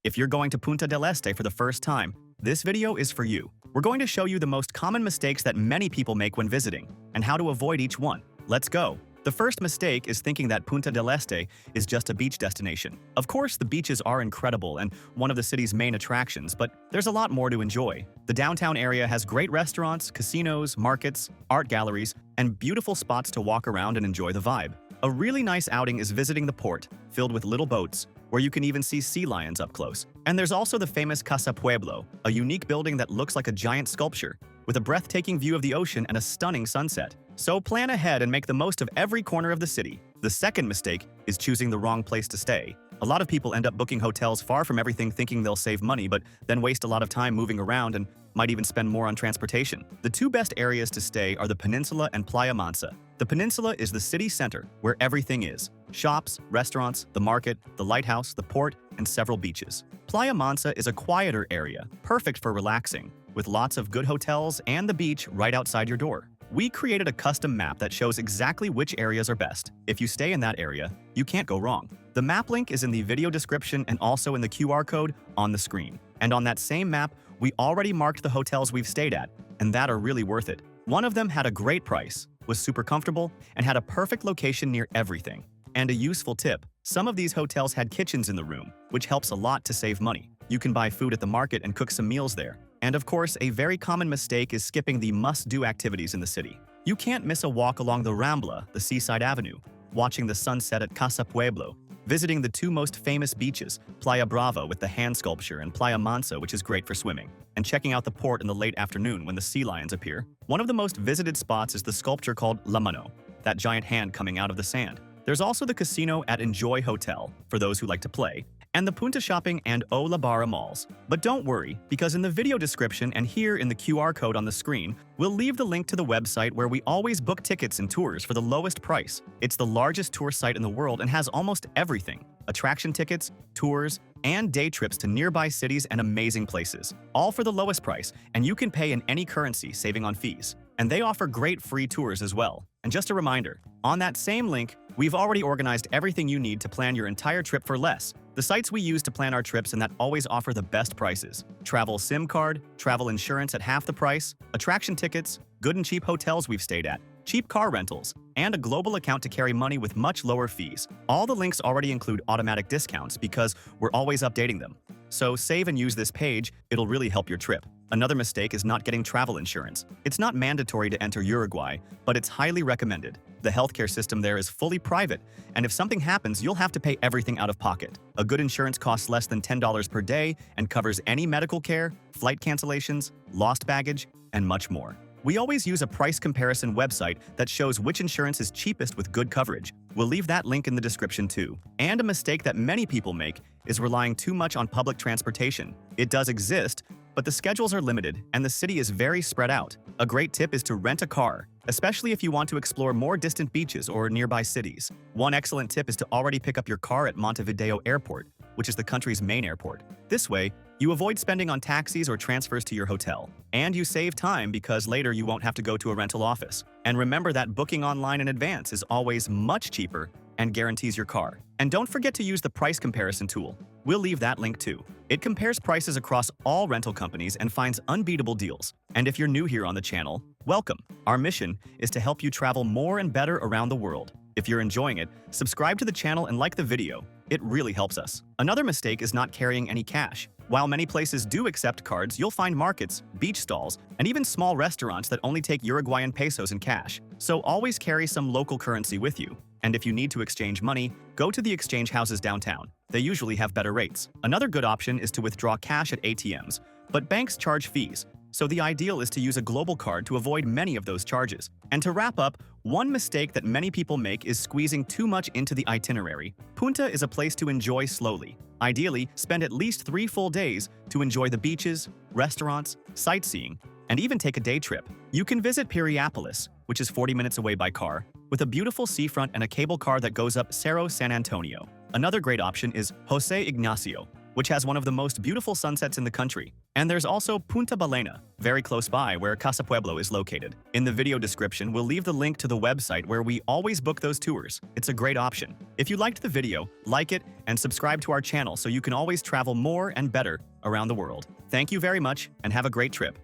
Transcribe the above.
If you're going to Punta del Este for the first time, this video is for you. We're going to show you the most common mistakes that many people make when visiting, and how to avoid each one. Let's go! The first mistake is thinking that Punta del Este is just a beach destination. Of course, the beaches are incredible and one of the city's main attractions, but there's a lot more to enjoy. The downtown area has great restaurants, casinos, markets, art galleries, and beautiful spots to walk around and enjoy the vibe. A really nice outing is visiting the port, filled with little boats, where you can even see sea lions up close. And there's also the famous Casa Pueblo, a unique building that looks like a giant sculpture, with a breathtaking view of the ocean and a stunning sunset. So plan ahead and make the most of every corner of the city. The second mistake is choosing the wrong place to stay. A lot of people end up booking hotels far from everything thinking they'll save money, but then waste a lot of time moving around and might even spend more on transportation. The two best areas to stay are the Peninsula and Playa Mansa. The Peninsula is the city center, where everything is. Shops, restaurants, the market, the lighthouse, the port, and several beaches. Playa Mansa is a quieter area, perfect for relaxing, with lots of good hotels and the beach right outside your door. We created a custom map that shows exactly which areas are best. If you stay in that area, you can't go wrong. The map link is in the video description and also in the QR code on the screen. And on that same map, we already marked the hotels we've stayed at, and that are really worth it. One of them had a great price, was super comfortable, and had a perfect location near everything. And a useful tip, some of these hotels had kitchens in the room, which helps a lot to save money. You can buy food at the market and cook some meals there. And of course, a very common mistake is skipping the must-do activities in the city. You can't miss a walk along the Rambla, the seaside avenue, watching the sunset at Casa Pueblo, visiting the two most famous beaches, Playa Brava with the hand sculpture and Playa Mansa, which is great for swimming, and checking out the port in the late afternoon when the sea lions appear. One of the most visited spots is the sculpture called La Mano, that giant hand coming out of the sand. There's also the casino at Enjoy Hotel, for those who like to play, and the Punta Shopping and O La Barra malls. But don't worry, because in the video description and here in the QR code on the screen, we'll leave the link to the website where we always book tickets and tours for the lowest price. It's the largest tour site in the world and has almost everything: attraction tickets, tours, and day trips to nearby cities and amazing places. All for the lowest price, and you can pay in any currency, saving on fees. And they offer great free tours as well. And just a reminder, on that same link, we've already organized everything you need to plan your entire trip for less. The sites we use to plan our trips and that always offer the best prices: travel SIM card, travel insurance at half the price, attraction tickets, good and cheap hotels we've stayed at, cheap car rentals, and a global account to carry money with much lower fees. All the links already include automatic discounts because we're always updating them. So save and use this page, it'll really help your trip. Another mistake is not getting travel insurance. It's not mandatory to enter Uruguay, but it's highly recommended. The healthcare system there is fully private, and if something happens, you'll have to pay everything out of pocket. A good insurance costs less than $10 per day and covers any medical care, flight cancellations, lost baggage, and much more. We always use a price comparison website that shows which insurance is cheapest with good coverage. We'll leave that link in the description too. And a mistake that many people make is relying too much on public transportation. It does exist, but the schedules are limited and the city is very spread out. A great tip is to rent a car, especially if you want to explore more distant beaches or nearby cities. One excellent tip is to already pick up your car at Montevideo Airport, which is the country's main airport. This way, you avoid spending on taxis or transfers to your hotel. And you save time because later you won't have to go to a rental office. And remember that booking online in advance is always much cheaper and guarantees your car. And don't forget to use the price comparison tool. We'll leave that link too. It compares prices across all rental companies and finds unbeatable deals. And if you're new here on the channel, welcome. Our mission is to help you travel more and better around the world. If you're enjoying it, subscribe to the channel and like the video. It really helps us. Another mistake is not carrying any cash. While many places do accept cards, you'll find markets, beach stalls, and even small restaurants that only take Uruguayan pesos in cash. So always carry some local currency with you. And if you need to exchange money, go to the exchange houses downtown. They usually have better rates. Another good option is to withdraw cash at ATMs, but banks charge fees. So the ideal is to use a global card to avoid many of those charges. And to wrap up, one mistake that many people make is squeezing too much into the itinerary. Punta is a place to enjoy slowly. Ideally, spend at least 3 full days to enjoy the beaches, restaurants, sightseeing, and even take a day trip. You can visit Piriápolis, which is 40 minutes away by car, with a beautiful seafront and a cable car that goes up Cerro San Antonio. Another great option is José Ignacio, which has one of the most beautiful sunsets in the country. And there's also Punta Balena, very close by where Casa Pueblo is located. In the video description, we'll leave the link to the website where we always book those tours. It's a great option. If you liked the video, like it and subscribe to our channel so you can always travel more and better around the world. Thank you very much and have a great trip.